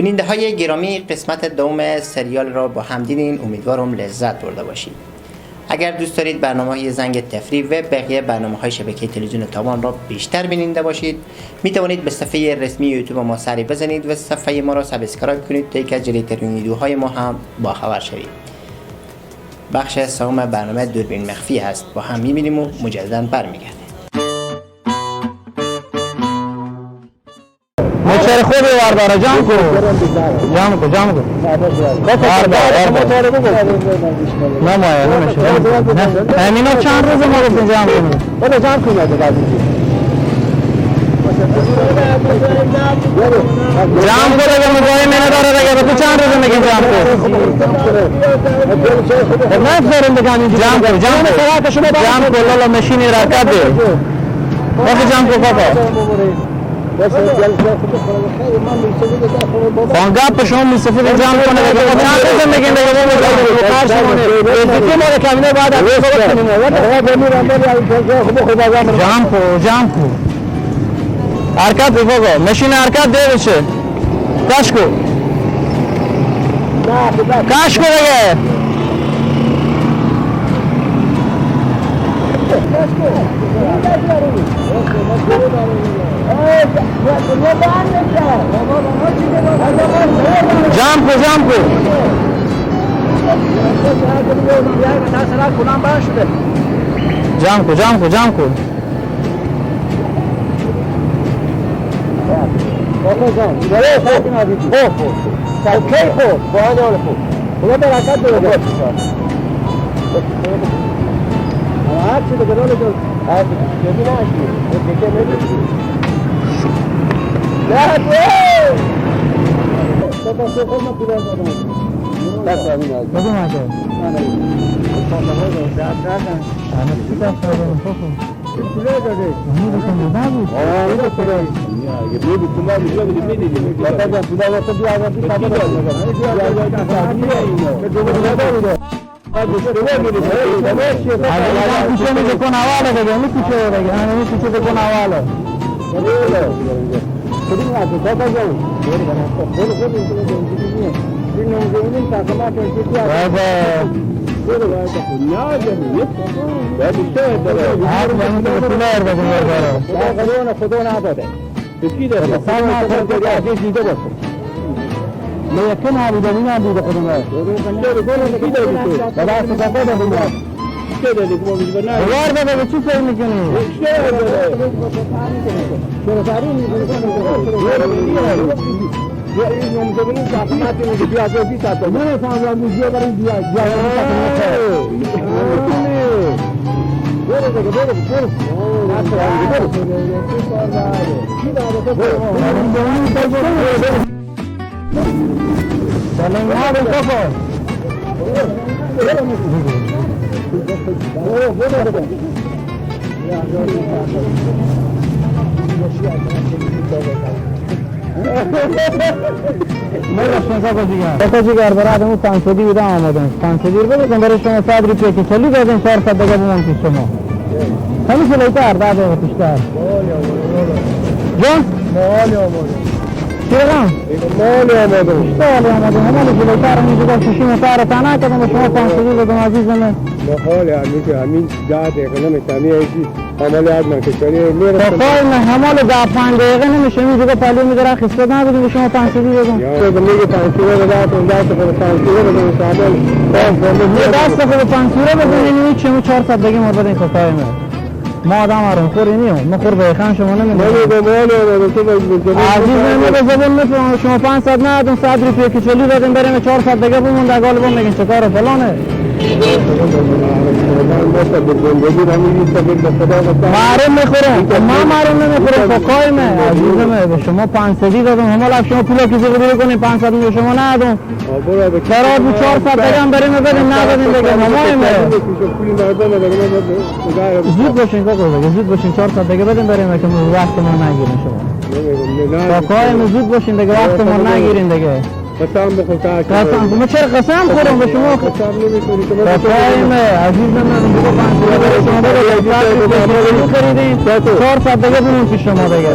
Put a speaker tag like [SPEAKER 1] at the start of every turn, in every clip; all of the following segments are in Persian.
[SPEAKER 1] بیننده های گرامی، قسمت دوم سریال را با هم دیدین. امیدوارم لذت برده باشید. اگر دوست دارید برنامه‌های زنگ تفریح و بقیه برنامه‌های شبکه تلویزیون تابان را بیشتر بیننده باشید، می توانید به صفحه رسمی یوتیوب ما سری بزنید و صفحه ما را سابسکرایب کنید تا یک از جدیدترین ویدیوهای ما هم با خبر شوید. بخش سوم برنامه دوربین مخفی است. با هم می‌بینیم و مجددا برمیگردیم.
[SPEAKER 2] مچر خوبی وارداره جام کو جام کو نمایه نمیشه همینو چند روز ما گفتیم جام کنیم بله جام کنیم جام کو دیگه مجایی منه داره دیگه تو چند روز میگیم جام کو نفرین بگم جام کو لالا مشینی رکب ده وقتی جام کو بابا فانگاب شما میسفید جام کنه دیگه چند روز میگیم دیگه قرض کنه ازدی ما کامینه بعد جام کو حرکت بگو ماشین حرکت ده بشه کاشکو دیگه جام کو جام کو جگر برای آدمو 500 بودم آمدن 500 بودم برای شما 100 روپیه که چلی دادم 400 دیگه بودم پیش شما همین سلیتر داده پیشتر جان مالی آمده چی رقم؟ مالی آمده همالی سلیتر میگه شیشیم تاره تنه کدم به شما 500 دادم عزیزمه
[SPEAKER 3] مخالی همین داده قدم تامی ایشی همالی آدم کشوری میره
[SPEAKER 2] خواهی نه همالی دا 5 دقیقه نمیشه میگه پالی میگه خیسته نبودیم به شما 500 دادم
[SPEAKER 3] میگه 500 دادم دست خود 500 دادم
[SPEAKER 2] دست خود 500 بدونی چه 400 دیگه ما بدین خواهی نه ما آدم آرم خوری نیم ما خور بیخان شما نمیدونم عزیز نمیده زبون نفرم شما 500 ندادم 100 روپیه که چلی دادیم بریم 400 دیگه بمون در گال بمون نگین چه کار فلانه معرم میخورم ما معرم نمیخورم فکای من عزیزمه به شما 500 دادم همه لب شما پولا کسی قدری کنیم 500 به شما ندادم قرار بود 400 دیگه هم بریم بدیم ندادیم دیگه همایمه زود باشین زود باشین 400 دیگه بدیم بریم که وقت ما نگیرین شما فکای زود باشین دیگه وقت ما نگیرین دیگه
[SPEAKER 3] قسم بخور
[SPEAKER 2] قسم ما چرا قسم خورم به شما
[SPEAKER 3] قسم نمی‌کنی که
[SPEAKER 2] فاطمه عزیز من دیگه 500 شما بده خریدین 400 دیگه بمون پیش شما دیگه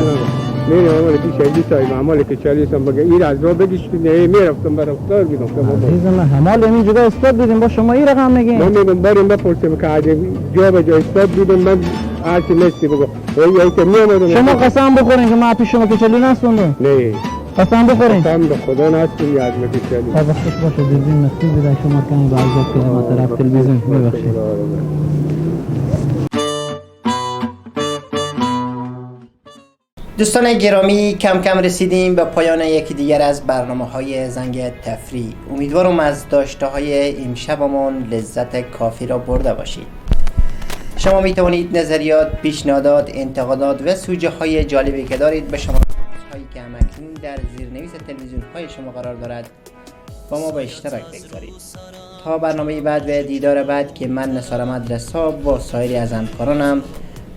[SPEAKER 3] میرم عمل که 40 سال عمل که 40 سال بگه این از راه بگیش نه میرفتم برای افتار میگفتم
[SPEAKER 2] عزیز من همال همین جدا استاد بودیم با شما این رقم میگین
[SPEAKER 3] من میگم بریم بپرسیم که اگه جا به جا استاد بودم من هرچی نستی بگو وای که میامدم
[SPEAKER 2] شما قسم بخورین که من پیش شما کچلی نستوندم
[SPEAKER 3] نه
[SPEAKER 2] قسم بخورین
[SPEAKER 3] قسم به خدا نستون یاد میگه 40
[SPEAKER 2] بابا خوش باشه دوربین نصیب بده شما کمی به عذاب کنیم از طرف تلویزیون ببخشید
[SPEAKER 1] دوستان گرامی کم کم رسیدیم به پایان یکی دیگر از برنامه‌های زنگ تفریح. امیدوارم از داشته‌های امشبمان لذت کافی را برده باشید. شما می توانید نظریات، پیشنهادات، انتقادات و سوژه‌های جالبی که دارید به شما هایی که همکنون در زیرنویس تلویزیون های شما قرار دارد با ما به اشتراک بگذارید. تا برنامه بعد و دیدار بعد که من نثار احمد رسا با سایر از همکارانم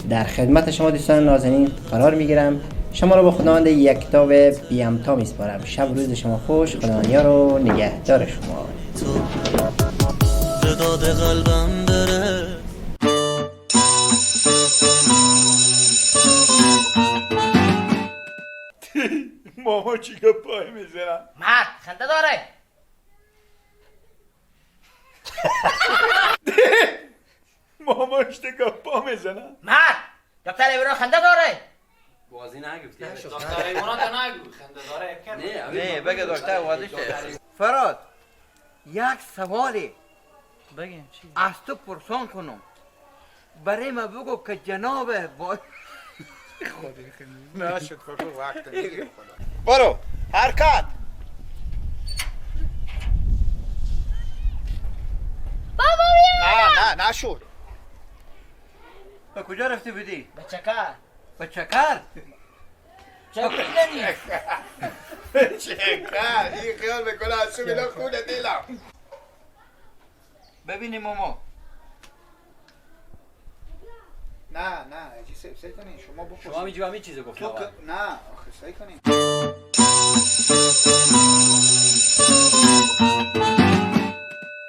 [SPEAKER 1] در خدمت شما دوستان نازنین قرار میگیرم. شما را با خداوند یکتا و بی‌همتا میسپارم. شب روز شما خوش. خداوند یار و نگهدار شما.
[SPEAKER 4] داد قلبم بره
[SPEAKER 5] ماما چی که پای میزنم
[SPEAKER 6] مرد خنده داره
[SPEAKER 5] ماما چی که پا میزنم
[SPEAKER 6] مرد دکتر ایوران خنده داره
[SPEAKER 7] بازی نگفتی
[SPEAKER 6] دکتر ایوران تو نگو خنده داره
[SPEAKER 7] نه بگه دکتر واضح شه فراد یک سوالی
[SPEAKER 6] بگیم چی
[SPEAKER 7] از تو پرسان کنم برای ما بگو که جناب با
[SPEAKER 5] نشد فکر وقت نگیر برو حرکت
[SPEAKER 8] بابا بیا
[SPEAKER 5] نه نشد
[SPEAKER 7] به کجا رفتی بودی؟
[SPEAKER 6] به چکر
[SPEAKER 7] به چکر؟
[SPEAKER 6] چکر ننی
[SPEAKER 5] چکر این خیال میکنه از تو میلا خونه دیلم
[SPEAKER 7] ببینی ماما
[SPEAKER 5] نه اجی سه کنین شما بخور
[SPEAKER 7] شما میجوا می چیزو گفت
[SPEAKER 5] نه آخه سه کنین